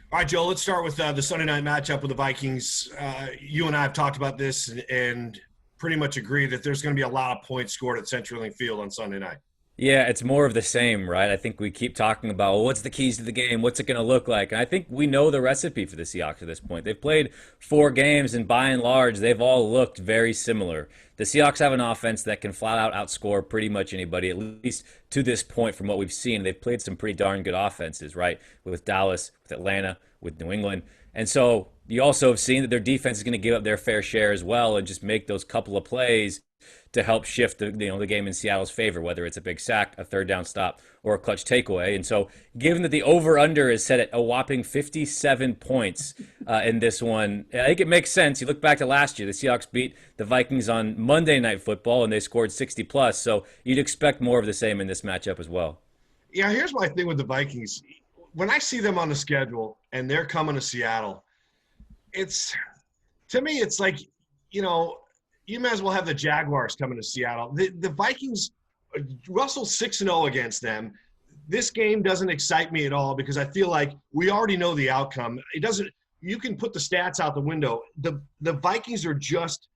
All right, Joe, let's start with the Sunday night matchup with the Vikings. You and I have talked about this and pretty much agree that there's going to be a lot of points scored at CenturyLink Field on Sunday night. Yeah, it's more of the same, right? I think we keep talking about, well, what's the keys to the game? What's it going to look like? And I think we know the recipe for the Seahawks at this point. They've played 4 games, and by and large, they've all looked very similar. The Seahawks have an offense that can flat out outscore pretty much anybody, at least to this point from what we've seen. They've played some pretty darn good offenses, right? With Dallas, with Atlanta, with New England. And so you also have seen that their defense is going to give up their fair share as well and just make those couple of plays to help shift the game in Seattle's favor, whether it's a big sack, a third down stop, or a clutch takeaway. And so, given that the over under is set at a whopping 57 points in this one, I think it makes sense. You look back to last year, the Seahawks beat the Vikings on Monday Night Football, and they scored 60 plus. So you'd expect more of the same in this matchup as well. Yeah, here's my thing with the Vikings. When I see them on the schedule and they're coming to Seattle, it's to me, it's like, you know, you might as well have the Jaguars coming to Seattle. The Vikings, Russell's 6-0 against them. This game doesn't excite me at all because I feel like we already know the outcome. It doesn't. You can put the stats out the window. The Vikings are just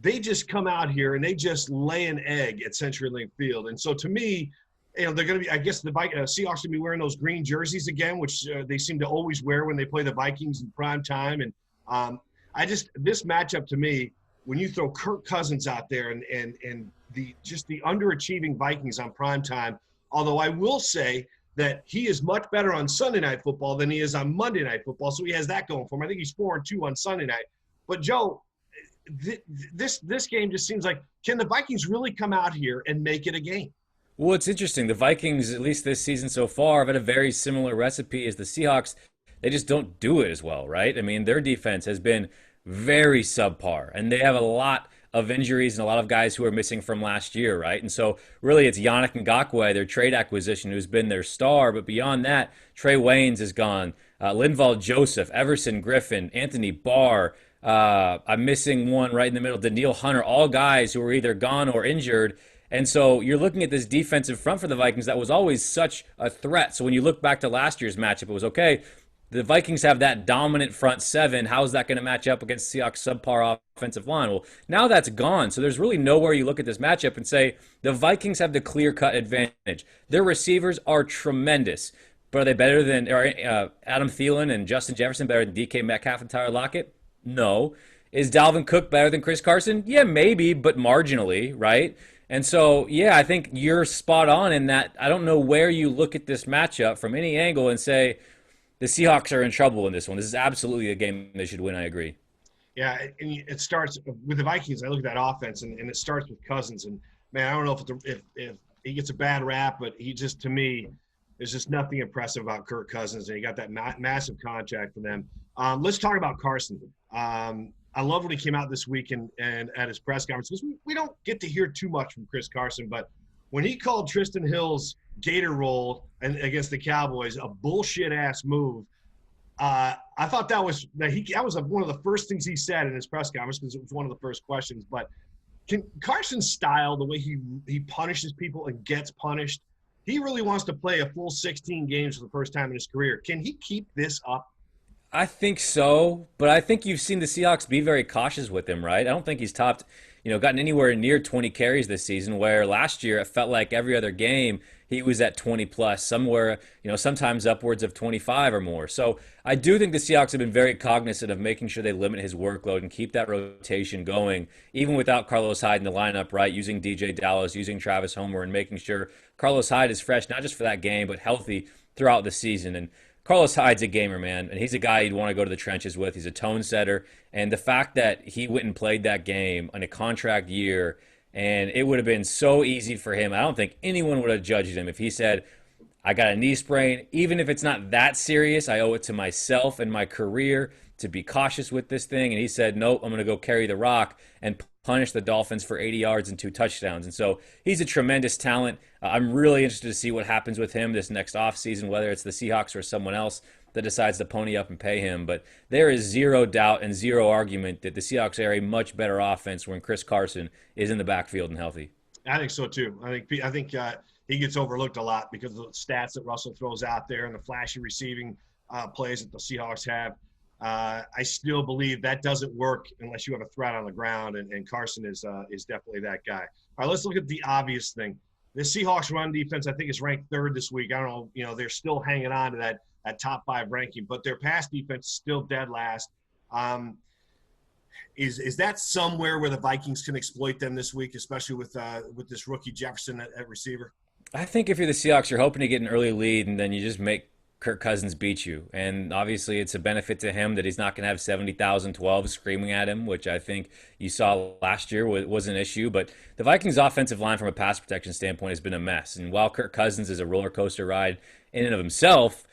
they just come out here and they just lay an egg at CenturyLink Field. And so to me, you know, they're going to be. I guess the Seahawks are going to be wearing those green jerseys again, which they seem to always wear when they play the Vikings in prime time. And this matchup to me, when you throw Kirk Cousins out there and the underachieving Vikings on prime time, although I will say that he is much better on Sunday Night Football than he is on Monday Night Football, so he has that going for him. I think he's 4-2 on Sunday night. But Joe, this game just seems like, can the Vikings really come out here and make it a game? Well, it's interesting. The Vikings, at least this season so far, have had a very similar recipe as the Seahawks. They just don't do it as well, right? I mean, their defense has been very subpar, and they have a lot of injuries and a lot of guys who are missing from last year, right? And so really it's Yannick Ngakoue, their trade acquisition, who's been their star. But beyond that, Trey Waynes is gone. Linval Joseph, Everson Griffin, Anthony Barr. I'm missing one right in the middle, Daniil Hunter, all guys who are either gone or injured. And so you're looking at this defensive front for the Vikings that was always such a threat. So when you look back to last year's matchup, it was okay. The Vikings have that dominant front seven. How is that going to match up against Seahawks' subpar offensive line? Well, now that's gone. So there's really nowhere you look at this matchup and say the Vikings have the clear-cut advantage. Their receivers are tremendous. But are they better than Adam Thielen and Justin Jefferson, better than DK Metcalf and Tyler Lockett? No. Is Dalvin Cook better than Chris Carson? Yeah, maybe, but marginally, right? And so, yeah, I think you're spot on in that I don't know where you look at this matchup from any angle and say the Seahawks are in trouble in this one. This is absolutely a game they should win, I agree. Yeah, and it starts with the Vikings. I look at that offense, and it starts with Cousins. And, man, I don't know if he gets a bad rap, but he just, to me, there's just nothing impressive about Kirk Cousins, and he got that massive contract for them. Let's talk about Carson. I love when he came out this week and at his press conference, because we don't get to hear too much from Chris Carson, but when he called Tristan Hill's Gator roll and against the Cowboys a bullshit ass move, I thought that was one of the first things he said in his press conference because it was one of the first questions. But can Carson's style, the way he punishes people and gets punished, he really wants to play a full 16 games for the first time in his career. Can he keep this up? I think so, but I think you've seen the Seahawks be very cautious with him, right? I don't think he's gotten anywhere near 20 carries this season, where last year it felt like every other game he was at 20 plus, somewhere, sometimes upwards of 25 or more. So I do think the Seahawks have been very cognizant of making sure they limit his workload and keep that rotation going, even without Carlos Hyde in the lineup, right? Using DJ Dallas, using Travis Homer, and making sure Carlos Hyde is fresh, not just for that game, but healthy throughout the season. And Carlos Hyde's a gamer, man, and he's a guy you'd want to go to the trenches with. He's a tone setter, and the fact that he went and played that game on a contract year, and it would have been so easy for him. I don't think anyone would have judged him if he said, I got a knee sprain. Even if it's not that serious, I owe it to myself and my career to be cautious with this thing. And he said, nope, I'm going to go carry the rock and punish the Dolphins for 80 yards and 2 touchdowns. And so he's a tremendous talent. I'm really interested to see what happens with him this next offseason, whether it's the Seahawks or someone else that decides to pony up and pay him. But there is zero doubt and zero argument that the Seahawks are a much better offense when Chris Carson is in the backfield and healthy. I think so too. I think he gets overlooked a lot because of the stats that Russell throws out there and the flashy receiving. plays that the Seahawks have. I still believe that doesn't work unless you have a threat on the ground, and Carson is definitely that guy. All right, let's look at the obvious thing. The Seahawks run defense, I think, is ranked third this week. I don't know, they're still hanging on to that top 5 ranking, but their pass defense is still dead last. Is that somewhere where the Vikings can exploit them this week, especially with this rookie Jefferson at receiver? I think if you're the Seahawks, you're hoping to get an early lead, and then you just make Kirk Cousins beat you. And obviously, it's a benefit to him that he's not going to have 70,012 screaming at him, which I think you saw last year was an issue. But the Vikings' offensive line, from a pass protection standpoint, has been a mess. And while Kirk Cousins is a roller coaster ride in and of himself,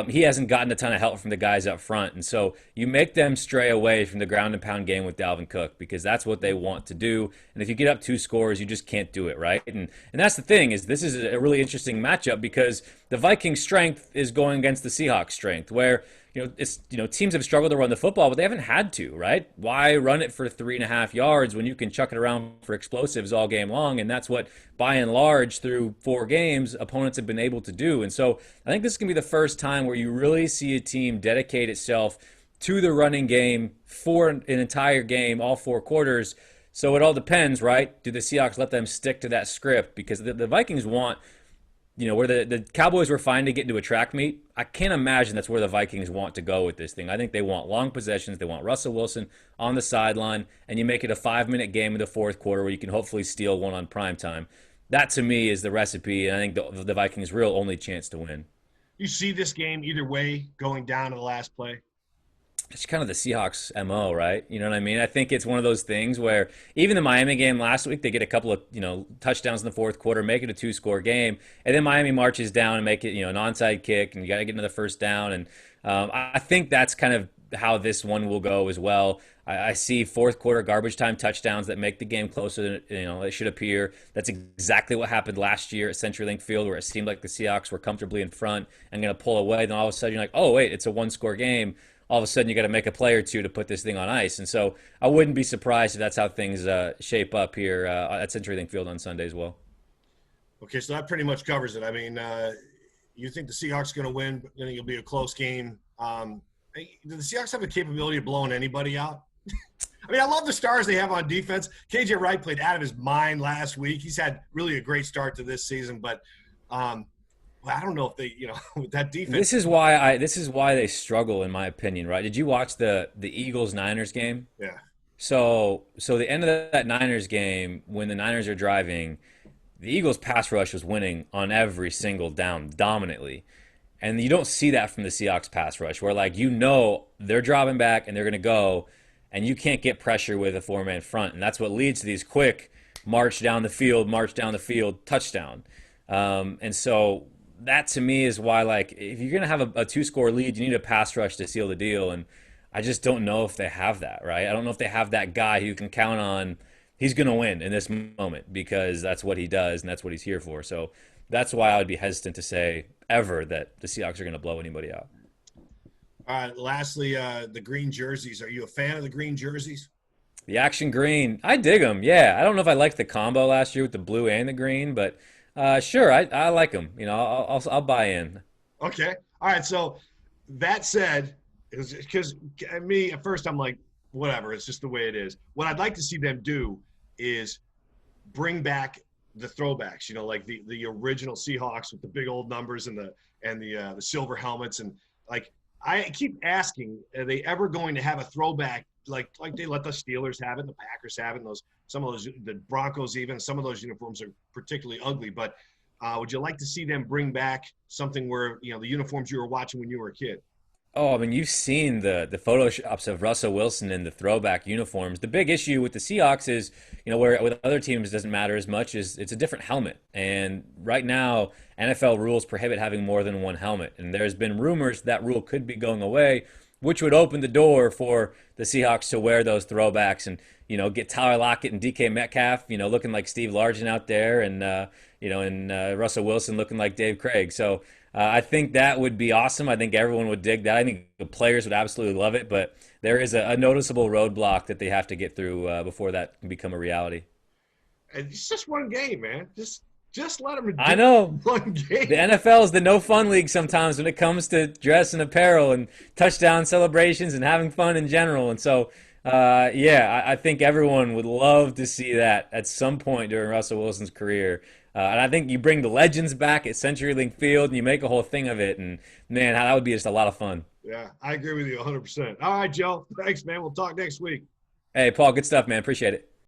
he hasn't gotten a ton of help from the guys up front. And so you make them stray away from the ground and pound game with Dalvin Cook, because that's what they want to do. And if you get up 2 scores, you just can't do it, right? And that's the thing, is this is a really interesting matchup, because the Vikings' strength is going against the Seahawks' strength, where teams have struggled to run the football, but they haven't had to, right? Why run it for 3.5 yards when you can chuck it around for explosives all game long? And that's what, by and large, through 4 games, opponents have been able to do. And so I think this is going to be the first time where you really see a team dedicate itself to the running game for an entire game, all 4 quarters. So it all depends, right? Do the Seahawks let them stick to that script? Because the Vikings want, where the Cowboys were fine to get into a track meet, I can't imagine that's where the Vikings want to go with this thing. I think they want long possessions. They want Russell Wilson on the sideline, and you make it a 5-minute game in the 4th quarter where you can hopefully steal one on prime time. That, to me, is the recipe, and I think the Vikings' real only chance to win. You see this game either way going down to the last play? It's kind of the Seahawks' MO, right? You know what I mean? I think it's one of those things where even the Miami game last week, they get a couple of, touchdowns in the 4th quarter, make it a 2-score game, and then Miami marches down and make it, an onside kick, and you got to get another first down. And I think that's kind of how this one will go as well. I see 4th quarter garbage time touchdowns that make the game closer than it should appear. That's exactly what happened last year at CenturyLink Field, where it seemed like the Seahawks were comfortably in front and going to pull away. Then all of a sudden you're like, oh wait, it's a 1-score game. All of a sudden you got to make a play or 2 to put this thing on ice. And so I wouldn't be surprised if that's how things shape up here at CenturyLink Field on Sunday as well. Okay, so that pretty much covers it. I mean, you think the Seahawks are going to win, but then it'll be a close game. Do the Seahawks have the capability of blowing anybody out? I mean, I love the stars they have on defense. KJ Wright played out of his mind last week. He's had really a great start to this season, but I don't know if they, with that defense. This is why they struggle, in my opinion, right? Did you watch the Eagles-Niners game? Yeah. So the end of that Niners game, when the Niners are driving, the Eagles pass rush was winning on every single down dominantly. And you don't see that from the Seahawks pass rush, where they're dropping back and they're going to go, and you can't get pressure with a 4-man front. And that's what leads to these quick march down the field, touchdown. And so that, to me, is why, if you're going to have a 2-score lead, you need a pass rush to seal the deal. And I just don't know if they have that, right? I don't know if they have that guy who you can count on. He's going to win in this moment, because that's what he does and that's what he's here for. So that's why I would be hesitant to say ever that the Seahawks are going to blow anybody out. All right, lastly, the green jerseys. Are you a fan of the green jerseys? The action green, I dig them. Yeah, I don't know if I liked the combo last year with the blue and the green, but sure, I like them. I'll buy in. Okay. All right. So that said, because me at first I'm like, whatever. It's just the way it is. What I'd like to see them do is bring back the throwbacks. Like the original Seahawks with the big old numbers and the silver helmets, and I keep asking, are they ever going to have a throwback like they let the Steelers have it, the Packers have it, and some of those, the Broncos even, some of those uniforms are particularly ugly. But would you like to see them bring back something where, the uniforms you were watching when you were a kid? Oh, I mean, you've seen the photoshops of Russell Wilson in the throwback uniforms. The big issue with the Seahawks is, where with other teams it doesn't matter as much, is it's a different helmet. And right now, NFL rules prohibit having more than one helmet. And there's been rumors that rule could be going away, which would open the door for the Seahawks to wear those throwbacks and, get Tyler Lockett and DK Metcalf, looking like Steve Largent out there, and Russell Wilson looking like Dave Craig. So I think that would be awesome. I think everyone would dig that. I think the players would absolutely love it, but there is a noticeable roadblock that they have to get through before that can become a reality. It's just one game, man. Just Just let him I do know. one The game. NFL is the no fun league sometimes when it comes to dress and apparel and touchdown celebrations and having fun in general. And so, yeah, I think everyone would love to see that at some point during Russell Wilson's career. And I think you bring the legends back at CenturyLink Field and you make a whole thing of it. And man, that would be just a lot of fun. Yeah, I agree with you 100%. All right, Joe. Thanks, man. We'll talk next week. Hey, Paul, good stuff, man. Appreciate it.